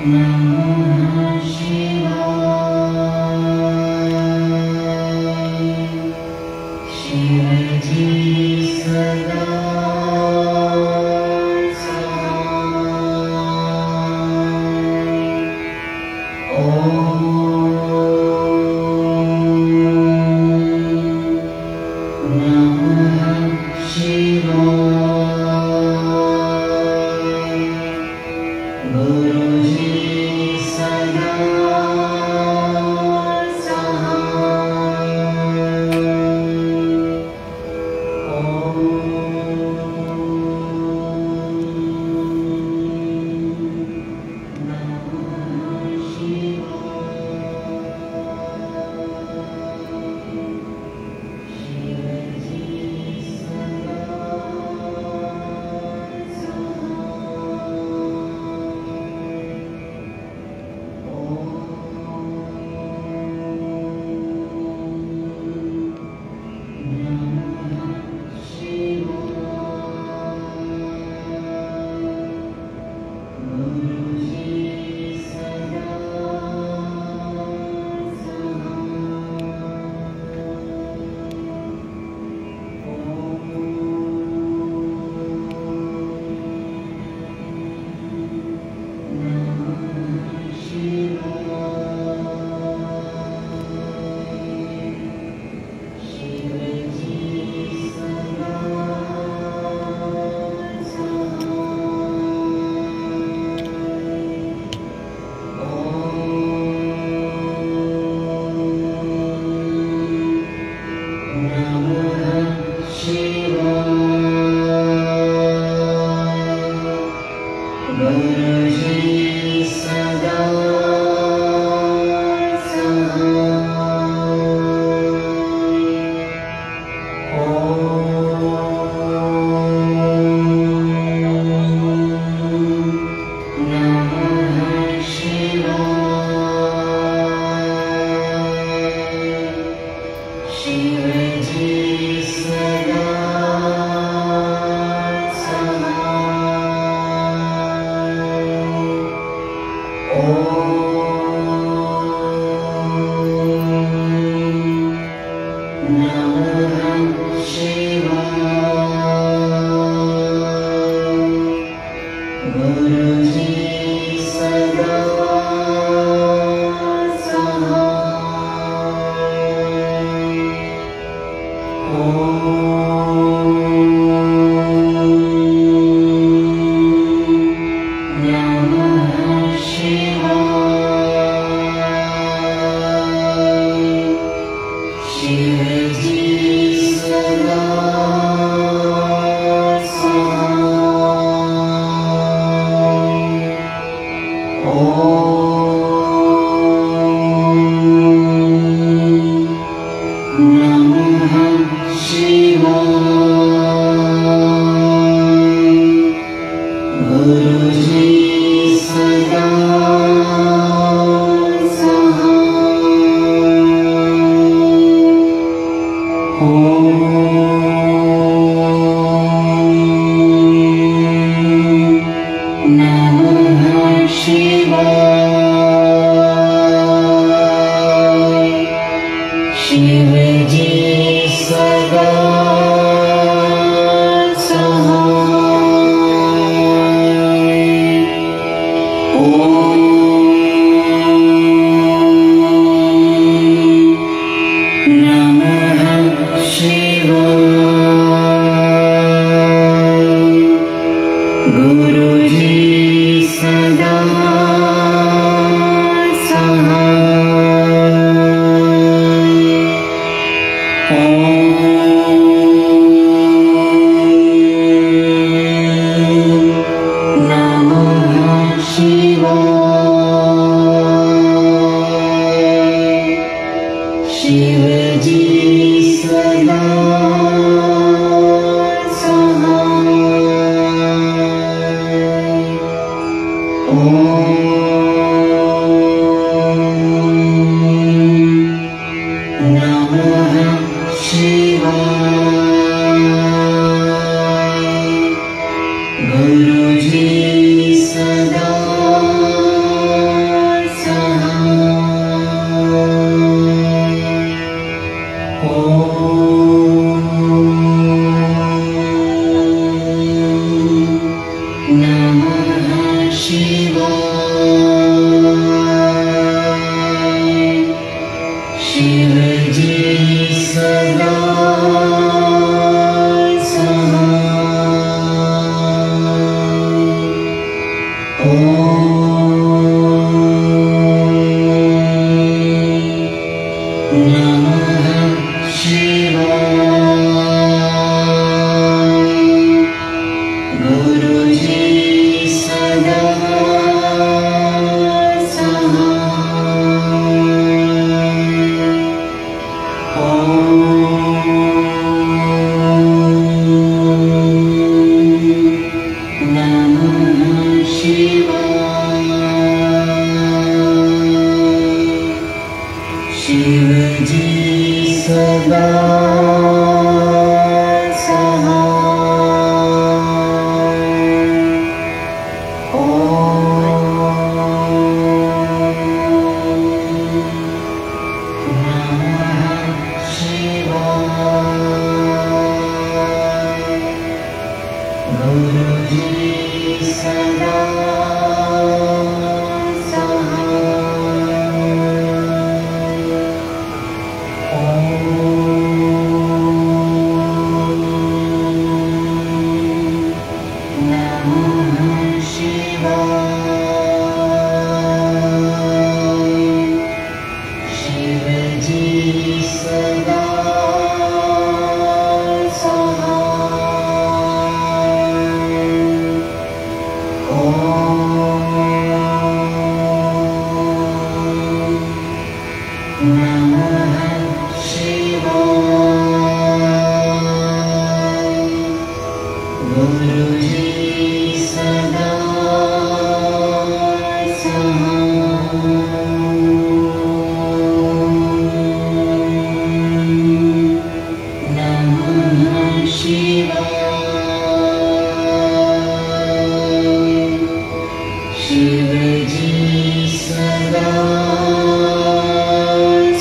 Namah Shivaya. Shivji सदा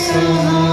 सहाय।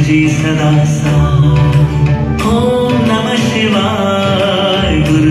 जी सदा सा। ओम नमः शिवाय।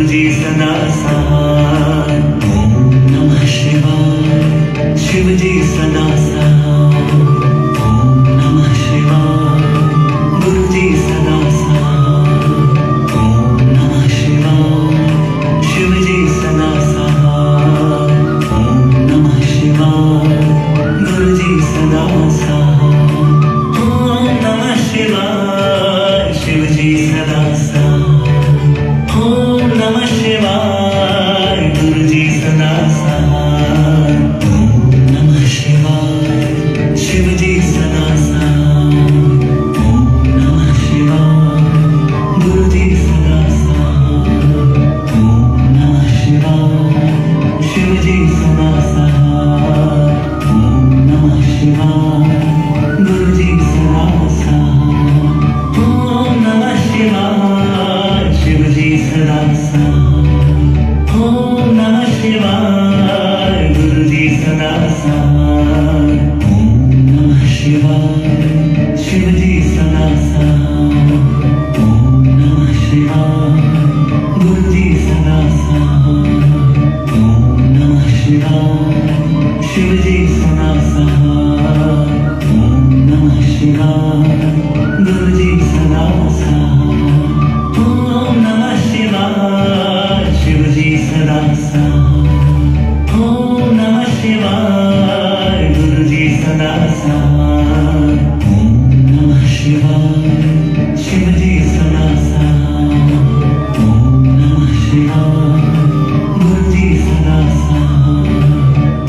शिवाय गुरु जी सदा सहाय। ओम नमः शिवाय शिव जी सदा सहाय। ओम नमः शिवाय गुरु जी सदा सहाय। ओम नमः शिवाय शिव जी सदा सहाय। ओम नमः शिवाय गुरु जी सदा सहाय। ओम नमः शिवाय शिव जी सदा सहाय। ओम नमः शिवाय गुरु जी सदा सहाय।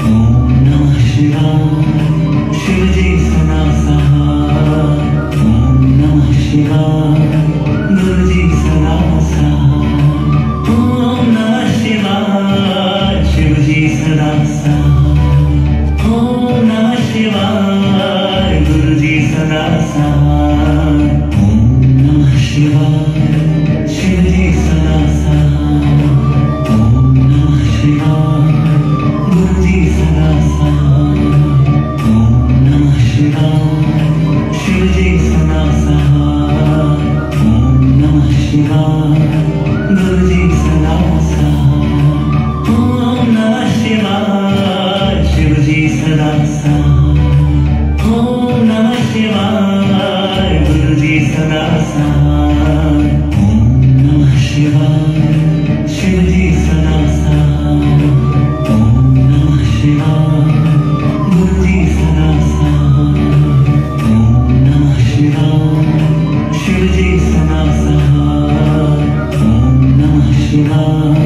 ओम नमः शिवाय शिव जी सदा सहाय। ओम नमः शिवाय गुरु जी सदा सहाय। ओम नमः शिवाय शिव जी सदा सहाय। ओम नमः शिवाय गुरु जी सदा सहाय। ओम नमः शिवाय शिव जी सदा सहाय। ओम नमः शिवाय गुरु जी सदा सहाय। ओम नमः शिवाय शिव जी सदा सहाय। ओम नमः शिवाय गुरु जी सदा सहाय। ओम नमः शिवाय शिव जी सदा सहाय। ओम नमः शिवाय गुरु जी सदा सहाय। ओम नमः शिवाय शिव जी सदा सहाय। ओम नमः शिवाय गुरु जी सदा सहाय। ओम नमः शिवाय शिव जी सदा सहाय। ओम नमः शिवाय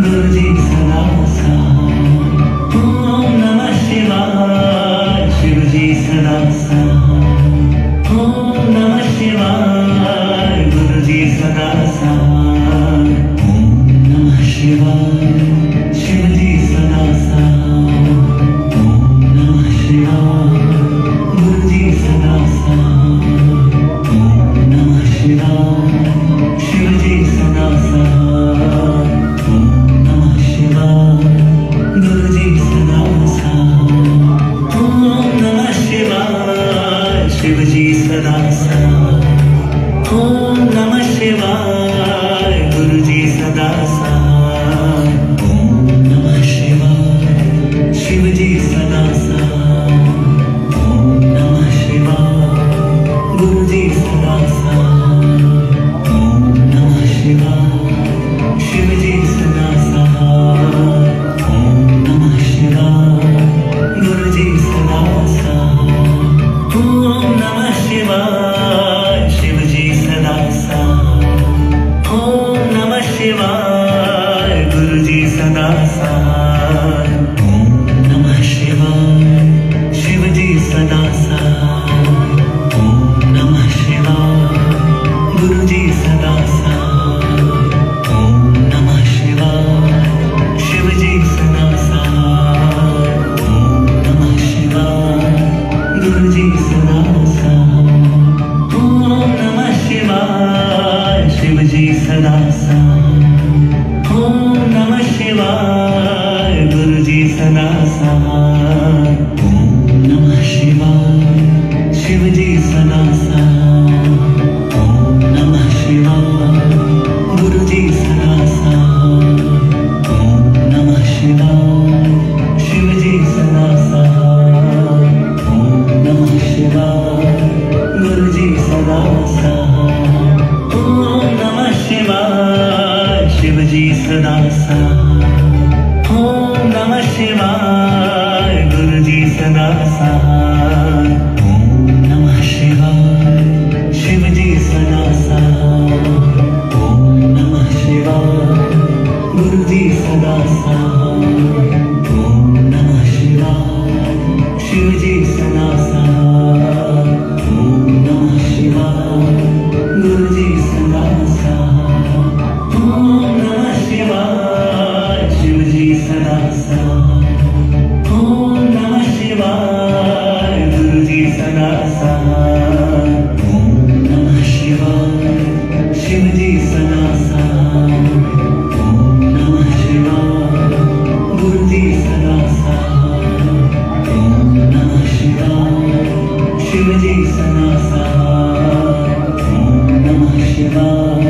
गुरु जी सदा सहाय। ओम नमः शिवाय शिव जी सदा सहाय। ओम नमः शिवाय गुरु जी सदा सहाय। ओम नमः शिवाय शिव जी सदा सहाय। ओम नमः शिवाय गुरु जी सदा सहाय। ओम नमः शिवाय शिव जी सदा सहाय। ओम नमः शिवाय गुरु जी सदा सहाय। ओम नमः शिवाय शिव जी सदा सहाय। ओम नमः शिवाय गुरु जी सदा सहाय। ओम नमः शिवाय शिव जी सदा सहाय। ओम नमः शिवाय गुरु जी सदा सहाय। ओम नमः शिवाय शिव जी सदा सहाय। ओम नमः शिवाय गुरु जी सदा सहाय। ओम नमः शिवाय शिव जी सदा सहाय। ओम नमः शिवाय गुरु जी सदा सहाय। ओम नमः शिवाय शिव जी सदा सहाय। ओम नमः शिवाय गुरु जी सदा सहाय। ओम नमः शिवाय शिव जी सदा सहाय। ओम नमः शिवाय गुरु जी सदा सहाय। ओम नमः शिवाय शिव जी सदा सहाय। ओम नमः शिवाय गुरु जी सदा सहाय। ओम नमः शिवाय शिव जी सदा सहाय। ओम नमः शिवाय गुरु जी सदा सहाय। ओम नमः शिवाय शिव जी सदा सहाय। ओम नमः शिवाय गुरु जी सदा सहाय। ओम नमः शिवाय शिव जी सदा सहाय। ओम नमः शिवाय गुरु जी सदा सहाय। ओम नमः शिवाय शिव जी सदा सहाय। ओम नमः शिवाय गुरु जी सदा सहाय। ओम नमः शिवाय शिव जी सदा सहाय। ओम नमः शिवाय गुरु जी सदा सहाय। ओम नमः शिवाय शिव जी सदा सहाय। ओम नमः शिवाय गुरु जी सदा सहाय। ओम नमः शिवाय शिव जी सदा सहाय। ओम नमः शिवाय गुरु जी सदा सहाय। ओम नमः शिवाय शिव जी सदा सहाय। ओम नमः शिवाय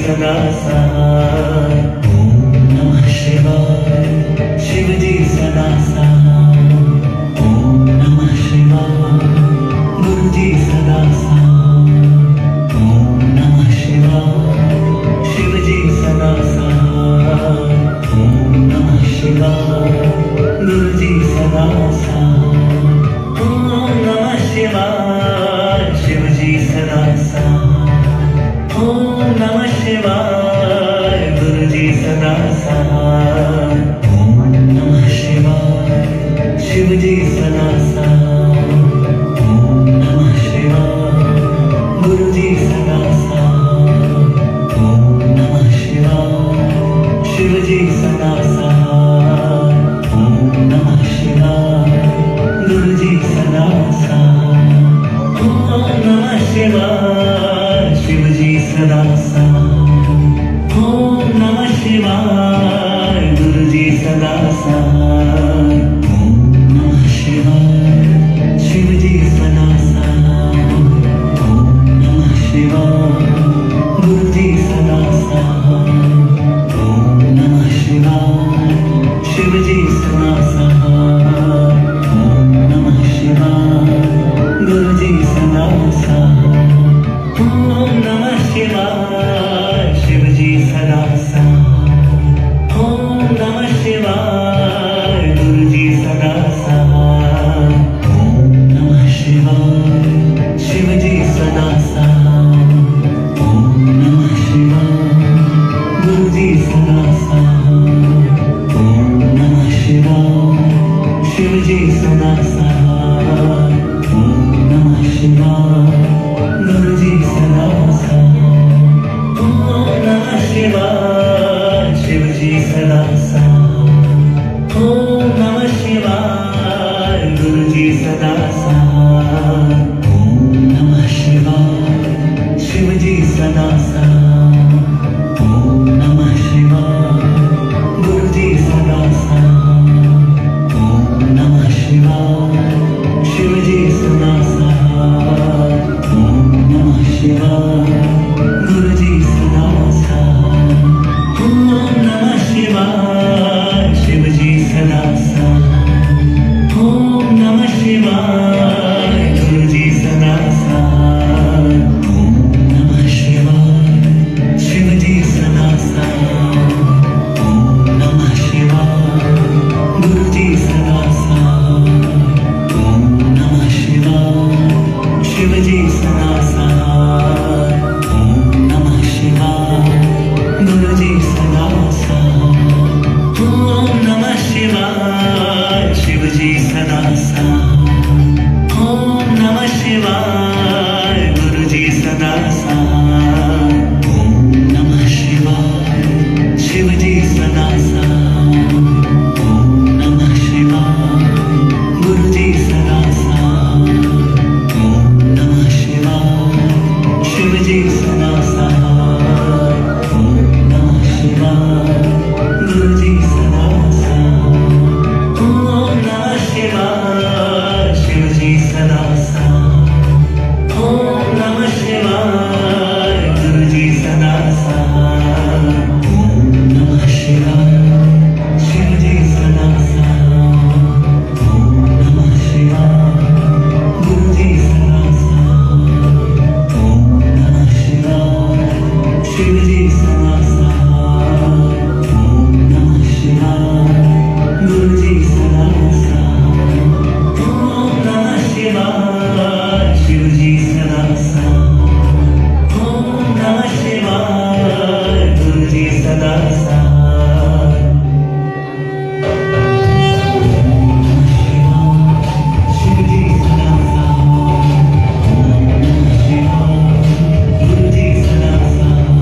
सदा सहाय। ओम नमः शिवाय शिव जी सदा सहाय। ओम नमः शिवाय गुरु जी सदा सहाय। ओम नमः शिवाय शिव जी सदा सहाय। ओम नमः शिवाय गुरु जी सदा सहाय। ओम नमः शिवाय शिव जी सदा सहाय। ओम नमः शिवाय गुरु जी सदा सहाय। ओम नमः शिवाय शिव जी सदा सहाय। ओम नमः शिवाय गुरु जी सदा सहाय। ओम नमः शिवाय शिव जी सदा सहाय। ओम नमः शिवाय गुरु जी सदा सहाय। ओम नमः शिवाय शिव जी सदा सहाय। ओम नमः शिवाय गुरु जी सदा सहाय। ओम नमः शिवाय शिव जी सदा सहाय। ओम नमः शिवाय गुरु जी सदा सहाय। ओम नमः शिवाय शिव जी सदा सहाय। ओम नमः शिवाय गुरु जी सदा सहाय। ओम नमः शिवाय शिव जी सदा सहाय। ओम नमः शिवाय गुरु जी सदा सहाय। ओम नमः शिवाय शिव जी सदा सहाय। ओम नमः शिवाय गुरु जी सदा सहाय। ओम नमः शिवाय शिव जी सदा सहाय। ओम नमः शिवाय गुरु जी सदा सहाय। ओम नमः शिवाय शिव जी सदा सहाय। ओम नमः शिवाय गुरु जी सदा सहाय। ओम नमः शिवाय शिव जी सदा सहाय। ओम नमः शिवाय गुरु जी सदा सहाय। ओम नमः शिवाय शिव जी सदा सहाय। ओम नमः शिवाय गुरु जी सदा सहाय। ओम नमः शिवाय शिव जी सदा सहाय। ओम नमः शिवाय गुरु जी सदा सहाय। ओम नमः शिवाय शिव जी सदा सहाय। ओम नमः शिवाय गुरु जी सदा सहाय। ओम नमः शिवाय शिव जी सदा सहाय। ओम नमः शिवाय गुरु जी सदा सहाय। ओम नमः शिवाय शिव जी सदा सहाय। ओम नमः शिवाय गुरु जी सदा सहाय। ओम नमः शिवाय शिव जी सदा सहाय। ओम नमः शिवाय गुरु जी सदा सहाय। ओम नमः शिवाय शिव जी सदा सहाय। ओम नमः शिवाय गुरु जी सदा सहाय। ओम नमः शिवाय शिव जी सदा सहाय। ओम नमः शिवाय गुरु जी सदा सहाय। ओम नमः शिवाय शिव जी सदा सहाय। ओम नमः शिवाय गुरु जी सदा सहाय। ओम नमः शिवाय शिव जी सदा सहाय। ओम नमः शिवाय गुरु जी सदा सहाय। ओम नमः शिवाय शिव जी सदा सहाय। ओम नमः शिवाय गुरु जी सदा सहाय। शिव जी सदा सहाय। ओम नमः शिवाय गुरु जी सदा सहाय।